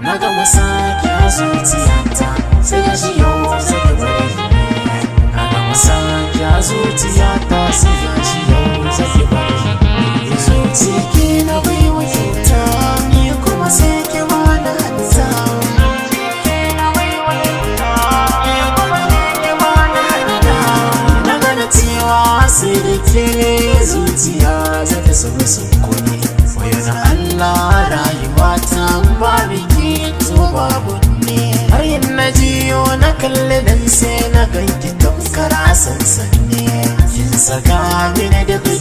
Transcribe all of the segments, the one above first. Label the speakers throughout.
Speaker 1: na gama sake a zuciyata sai ga shi yau zai bari na gama sake a zuciyata sai ga shi yau zai bari zuci ke na bai wa kyauta ni kuma sai ke ba na hanta na gana cewa sai da ke zuciya za ta samu sunkuni wayo na Allah rayuwa ta ba biki to babu ne har yin na jiyo na kalli dan sai na ganki tamkar a sansani kin saka mini dafi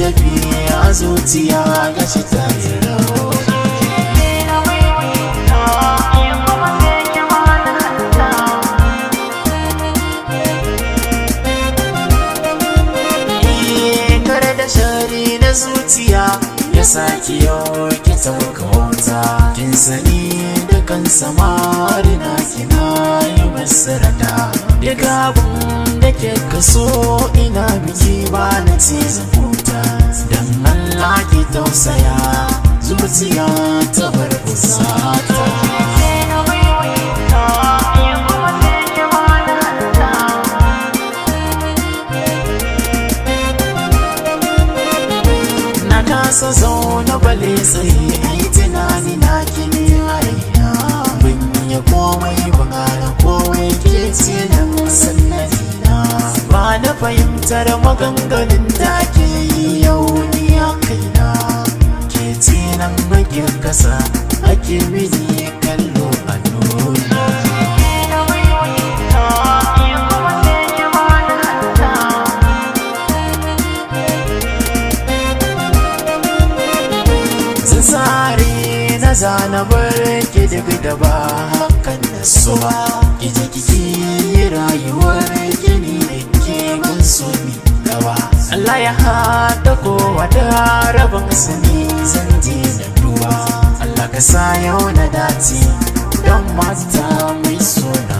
Speaker 1: a zuciya ga shi ta yi rawa shari na zuciya ya saki yau ki tauka wata kin sani da kan samari na kina yi masarada daga abun da ke kaso ina biki ba na ce zafuta dan Allah ki tausaya zuciya ta bar kusata kasa zaune bale tsaye ai tunani na kini raina ban yi komai ba gane komai ke ce da sannadi na ba na fahimtar maganganun da ke yi yau ni a kaina ke ce nan bakin kasa ake mini kallo a nuna tsari na zana barke daga da ba hakan da suwa kije kike rayuwar gini da ke gun so mi gaba Allah ya hada kowa da rabon sani zan je da duwa Allah ka sa yau na dace don mata mai suna